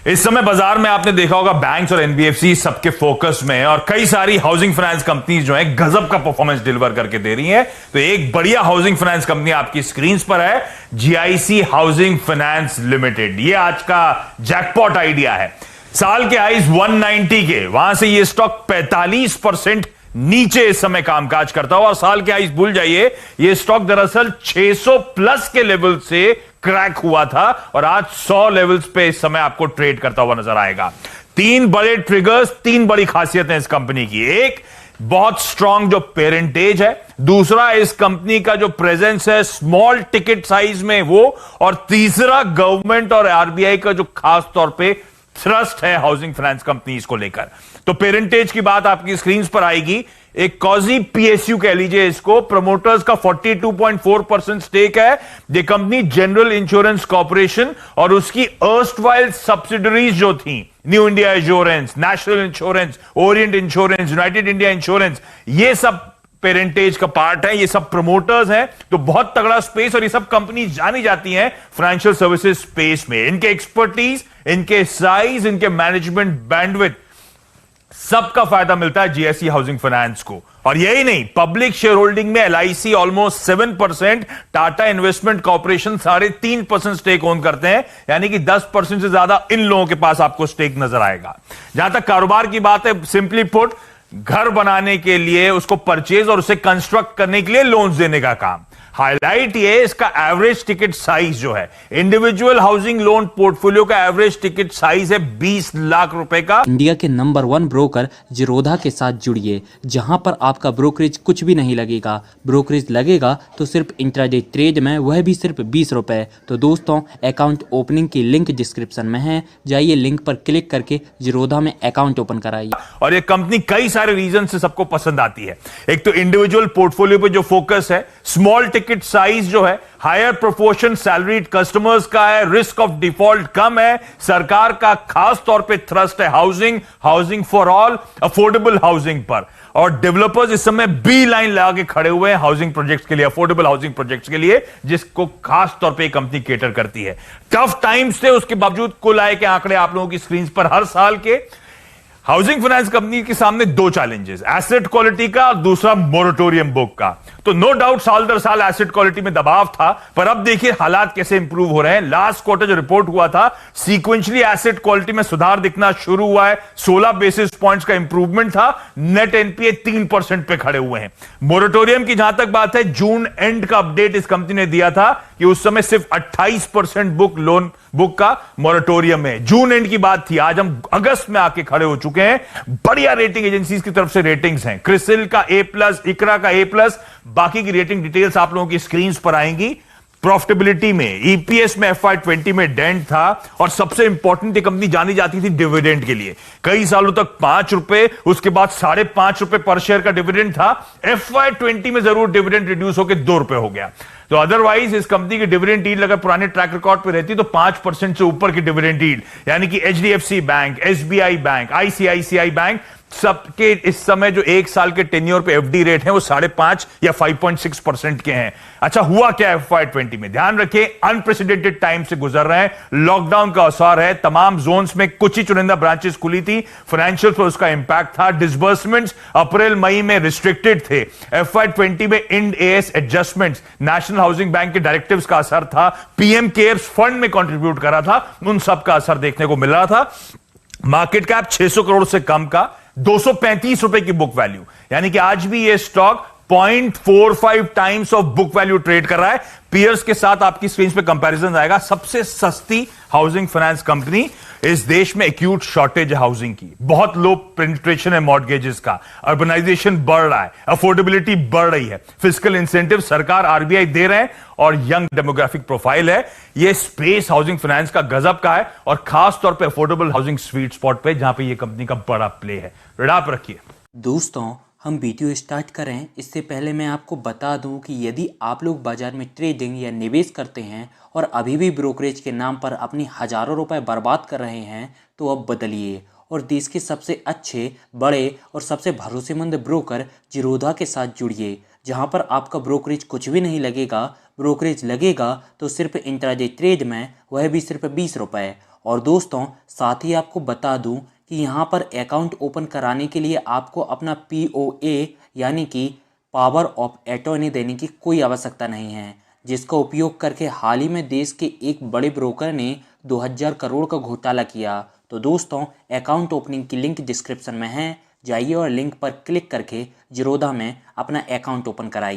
इस समय बाजार में आपने देखा होगा बैंक्स और एनबीएफसी सबके फोकस में है और कई सारी हाउसिंग फाइनेंस कंपनीज जो है गजब का परफॉर्मेंस डिलीवर करके दे रही हैं। तो एक बढ़िया हाउसिंग फाइनेंस कंपनी आपकी स्क्रीन पर है, जीआईसी हाउसिंग फाइनेंस लिमिटेड। ये आज का जैकपॉट आइडिया है। साल के हाइज 190 के, वहां से ये स्टॉक 45% नीचे इस समय कामकाज करता हुआ और साल के हाइज भूल जाइए, ये स्टॉक दरअसल 600 प्लस के लेवल से क्रैक हुआ था और आज 100 लेवल्स पे इस समय आपको ट्रेड करता हुआ नजर आएगा। तीन बड़े ट्रिगर्स, तीन बड़ी खासियतें इस कंपनी की। एक, बहुत स्ट्रांग जो पेरेंटेज है। दूसरा, इस कंपनी का जो प्रेजेंस है स्मॉल टिकट साइज में वो। और तीसरा, गवर्नमेंट और आरबीआई का जो खास तौर पे थ्रस्ट है हाउसिंग फाइनेंस कंपनीज को लेकर। तो पेरेंटेज की बात आपकी स्क्रीन पर आएगी। एक कॉजी पीएसयू कह लीजिए इसको, प्रमोटर्स का 42.4% स्टेक है। ये कंपनी जनरल इंश्योरेंस कॉर्पोरेशन और उसकी अर्स्टवाइल सब्सिडरीज जो थी, new India insurance, national insurance, Orient insurance, United India insurance, ये सब पेरेंटेज का पार्ट है। ये सब प्रमोटर्स हैं। तो बहुत तगड़ा स्पेस और ये सब कंपनी जानी जाती हैं फाइनेंशियल सर्विसेज स्पेस में। इनके एक्सपर्टीज, इनके साइज, इनके मैनेजमेंट बैंडविड्थ, सबका फायदा मिलता है जीआईसी हाउसिंग फाइनेंस को। और यही नहीं, पब्लिक शेयर होल्डिंग में LIC almost 7%, Tata investment corporation 3.5% stake own करते हैं, यानी कि 10% से ज्यादा इन लोगों के पास आपको स्टेक नजर आएगा। जहां तक कारोबार की बात है, सिंपली पुट, घर बनाने के लिए, उसको परचेज और उसे कंस्ट्रक्ट करने के लिए लोन्स देने का काम। हाईलाइट ये इसका एवरेज टिकट साइज जो है, इंडिविजुअल हाउसिंग लोन पोर्टफोलियो का एवरेज टिकट साइज है 20 लाख रुपए का। इंडिया के नंबर 1 ब्रोकर जीरोधा के साथ जुड़िए, जहां पर आपका ब्रोकरेज कुछ भी नहीं लगेगा। ब्रोकरेज लगेगा तो सिर्फ इंट्राडे ट्रेड में, वह भी सिर्फ 20 रुपए। तो दोस्तों, अकाउंट ओपनिंग की लिंक डिस्क्रिप्शन में है, जाइए लिंक पर क्लिक करके जीरोधा में अकाउंट ओपन कराइए। और ये कंपनी कई सारे रीजन से सबको पसंद आती है। एक तो इंडिविजुअल पोर्टफोलियो पे जो फोकस है, स्मॉल टिकट साइज जो है, हायर प्रोपोर्शन सैलरीड कस्टमर्स का है, रिस्क ऑफ डिफॉल्ट कम है, सरकार का खास तौर पे थ्रस्ट है housing for all, affordable housing पर। और डेवलपर्स इस समय बी लाइन लगा के खड़े हुए हैं हाउसिंग प्रोजेक्ट्स के लिए, अफोर्डेबल हाउसिंग प्रोजेक्ट्स के लिए, जिसको खास तौर पे कंपनी केटर करती है। टफ टाइम्स थे, उसके बावजूद कुल आय के आंकड़े आप लोगों की स्क्रीन पर हर साल के। हाउसिंग फाइनेंस कंपनी के सामने दो चैलेंजेस, एसेट क्वालिटी का और दूसरा मोरेटोरियम बुक का। तो नो डाउट साल दर साल एसेट क्वालिटी में दबाव था, पर अब देखिए हालात कैसे इंप्रूव हो रहे हैं। लास्ट क्वार्टर जो रिपोर्ट हुआ था, सीक्वेंशियली एसेट क्वालिटी में सुधार दिखना शुरू हुआ है। 16 बेसिस पॉइंट्स का इंप्रूवमेंट था। नेट एनपीए 3% पे खड़े हुए हैं। मोरेटोरियम की जहां तक बात है, जून एंड का अपडेट इस कंपनी ने दिया था कि उस समय सिर्फ 28% लोन बुक का मोरेटोरियम है। जून एंड की बात थी, आज हम अगस्त में आके खड़े हो चुके हैं। बढ़िया रेटिंग एजेंसीज की तरफ से रेटिंग्स हैं, क्रिसिल का A+, इकरा का A+, बाकी की रेटिंग डिटेल्स आप लोगों की स्क्रीन पर आएंगी। प्रॉफिटेबिलिटी में, ईपीएस में FY20 में डेंट था और सबसे इंपॉर्टेंट ये कंपनी जानी जाती थी डिविडेंड के लिए। कई सालों तक 5 रुपए, उसके बाद 5.5 रुपए पर शेयर का डिविडेंड था। FY20 में जरूर डिविडेंड रिड्यूस होकर 2 रुपए हो गया। तो अदरवाइज इस कंपनी की डिविडेंड यील्ड अगर पुराने ट्रैक रिकॉर्ड पे रहती तो 5% से ऊपर की डिविडेंड यील्ड, यानी कि HDFC bank, SBI bank, ICICI bank, सबके इस समय जो 1 साल के टेन्योर पे एफडी रेट है वो 5.5 या 5.6% के हैं। अच्छा, हुआ क्या FY20 में? ध्यान रखें, अनप्रेसिडेंटेड टाइम से गुजर रहे हैं, लॉकडाउन का असर है, तमाम जोन्स में कुछ ही चुनिंदा ब्रांचेस खुली थी, फाइनेंशियल पर उसका इंपैक्ट था। डिसबर्समेंट्स अप्रैल मई में रिस्ट्रिक्टेड थे। FY20 में Ind AS adjustments, national housing bank के डायरेक्टिव्स का असर था, पीएम केयर्स फंड में कंट्रीब्यूट करा था, उन सब का असर देखने को मिल रहा था। मार्केट कैप 600 करोड़ से कम का, 235 रुपए की बुक वैल्यू, यानी कि आज भी ये stock 0.45 times of book value trade कर रहा है। पीयर्स के साथ आपकी स्क्रीन पे कंपैरिजन आएगा। सबसे सस्ती हाउसिंग फाइनेंस कंपनी। इस देश में एक्यूट शॉर्टेज है हाउसिंग की, बहुत लो पेनिट्रेशन है मॉर्गेजेस का, अर्बनाइजेशन बढ़ रहा है, अफोर्डेबिलिटी बढ़ रही है, फिस्कल इंसेंटिव सरकार आरबीआई दे रहे हैं और यंग डेमोग्राफिक प्रोफाइल है। ये स्पेस हाउसिंग फाइनेंस का गजब का है और खास तौर पे अफोर्डेबल हाउसिंग स्वीट स्पॉट पे, जहां पे ये कंपनी का बड़ा प्ले है। रिडाप रखिए दोस्तों, हम वीडियो स्टार्ट करें इससे पहले मैं आपको बता दूं कि यदि आप लोग बाजार में ट्रेडिंग या निवेश करते हैं और अभी भी ब्रोकरेज के नाम पर अपनी हज़ारों रुपए बर्बाद कर रहे हैं, तो अब बदलिए और देश के सबसे अच्छे, बड़े और सबसे भरोसेमंद ब्रोकर जीरोधा के साथ जुड़िए, जहां पर आपका ब्रोकरेज कुछ भी नहीं लगेगा। ब्रोकरेज लगेगा तो सिर्फ इंट्राडे ट्रेड में, वह भी सिर्फ 20 रुपए। और दोस्तों साथ ही आपको बता दूं कि यहाँ पर अकाउंट ओपन कराने के लिए आपको अपना POA यानी कि पावर ऑफ अटॉर्नी देने की कोई आवश्यकता नहीं है, जिसका उपयोग करके हाल ही में देश के एक बड़े ब्रोकर ने 2000 करोड़ का घोटाला किया। तो दोस्तों अकाउंट ओपनिंग की लिंक डिस्क्रिप्शन में है, जाइए और लिंक पर क्लिक करके ज़ीरोधा में अपना अकाउंट ओपन कराइए।